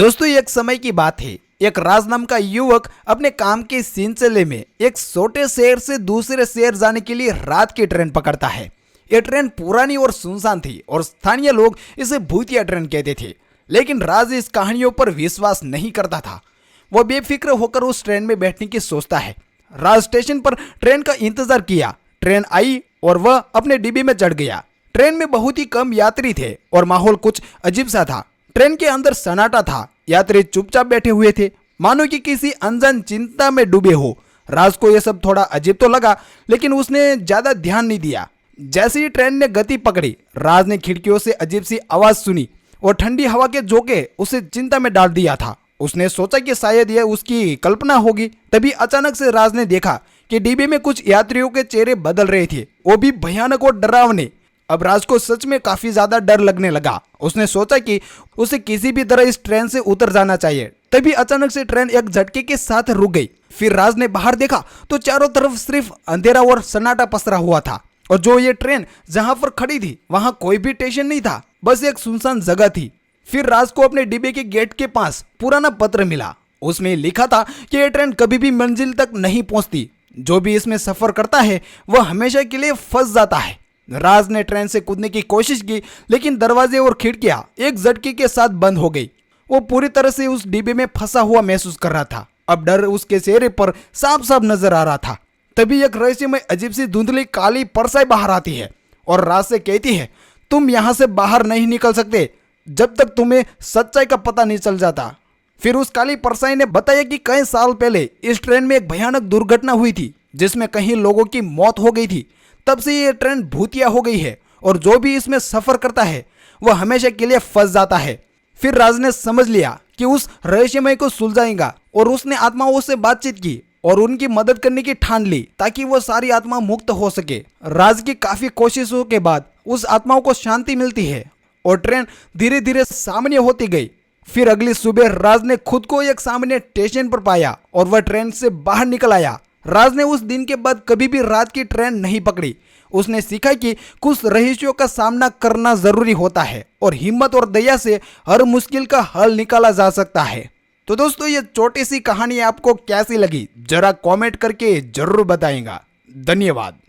दोस्तों एक समय की बात है। एक राज नाम का युवक अपने काम के सिलसिले में एक छोटे शहर से दूसरे शहर जाने के लिए रात की ट्रेन पकड़ता है। यह ट्रेन पुरानी और सुनसान थी और स्थानीय लोग इसे भूतिया ट्रेन कहते थे। लेकिन राज इस कहानियों पर विश्वास नहीं करता था। वह बेफिक्र होकर उस ट्रेन में बैठने की सोचता है। राज स्टेशन पर ट्रेन का इंतजार किया। ट्रेन आई और वह अपने डिब्बे में चढ़ गया। ट्रेन में बहुत ही कम यात्री थे और माहौल कुछ अजीब सा था। ट्रेन के अंदर सन्नाटा था। यात्री चुपचाप बैठे हुए थे, मानो कि किसी अनजान चिंता में डूबे हो। राज को यह सब थोड़ा अजीब तो लगा, लेकिन उसने ज्यादा ध्यान नहीं दिया। जैसे ही ट्रेन ने गति पकड़ी, राज ने खिड़कियों से अजीब सी आवाज सुनी और ठंडी हवा के झोंके उसे चिंता में डाल दिया था। उसने सोचा कि शायद यह उसकी कल्पना होगी। तभी अचानक से राज ने देखा कि डिब्बे में कुछ यात्रियों के चेहरे बदल रहे थे, वो भी भयानक और डरावने। अब राज को सच में काफी ज्यादा डर लगने लगा। उसने सोचा कि उसे किसी भी तरह इस ट्रेन से उतर जाना चाहिए। तभी अचानक से ट्रेन एक झटके के साथ रुक गई। फिर राज ने बाहर देखा तो चारों तरफ सिर्फ अंधेरा और सन्नाटा पसरा हुआ था। और जो ये ट्रेन जहां पर खड़ी थी वहां कोई भी स्टेशन नहीं था, बस एक सुनसान जगह थी। फिर राज को अपने डिब्बे के गेट के पास पुराना पत्र मिला। उसमें लिखा था कि यह ट्रेन कभी भी मंजिल तक नहीं पहुंचती। जो भी इसमें सफर करता है वह हमेशा के लिए फंस जाता है। राज ने ट्रेन से कूदने की कोशिश की, लेकिन दरवाजे और खिड़कियां एक झटके के साथ बंद हो गई। वो पूरी तरह से उस डिब्बे में फंसा हुआ महसूस कर रहा था। अब डर उसके चेहरे पर साफ साफ नजर आ रहा था। तभी एक रहस्यमय अजीब सी धुंधली काली परछाई बाहर आती है और राज से कहती है, तुम यहां से बाहर नहीं निकल सकते जब तक तुम्हें सच्चाई का पता नहीं चल जाता। फिर उस काली परछाई ने बताया कि कई साल पहले इस ट्रेन में एक भयानक दुर्घटना हुई थी, जिसमें कई लोगों की मौत हो गई थी। तब से ये ट्रेन भूतिया हो गई है और जो भी इसमें सफर करता है वह हमेशा के लिए फंस जाता है। फिर राज ने समझ लिया कि उस रहस्यमय को सुलझाएगा और उसने आत्माओं से बातचीत की और उनकी मदद करने की ठान ली ताकि वह सारी आत्मा मुक्त हो सके। राज की काफी कोशिशों के बाद उस आत्माओं को शांति मिलती है और ट्रेन धीरे धीरे सामान्य होती गई। फिर अगली सुबह राज ने खुद को एक सामान्य स्टेशन पर पाया और वह ट्रेन से बाहर निकल आया। राज ने उस दिन के बाद कभी भी रात की ट्रेन नहीं पकड़ी। उसने सीखा कि कुछ रहस्यों का सामना करना जरूरी होता है और हिम्मत और दया से हर मुश्किल का हल निकाला जा सकता है। तो दोस्तों ये छोटी सी कहानी आपको कैसी लगी जरा कमेंट करके जरूर बताइएगा। धन्यवाद।